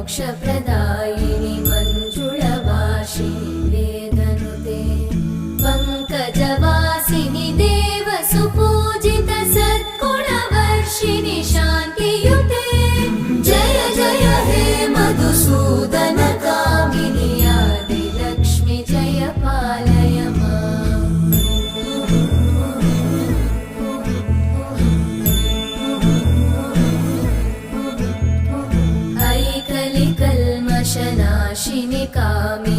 मोक्षप्रदायिनि मञ्जुळवासिनि वेदनुते पङ्कजवासिनि देवसुपूजित सद्गुणवर्षिणि शान्तियुते जय जय हे मधुसूदन कामिनि आदिलक्ष्मि जय पालय माम्। ऐकलिकल्मषनाशिनि कामिनि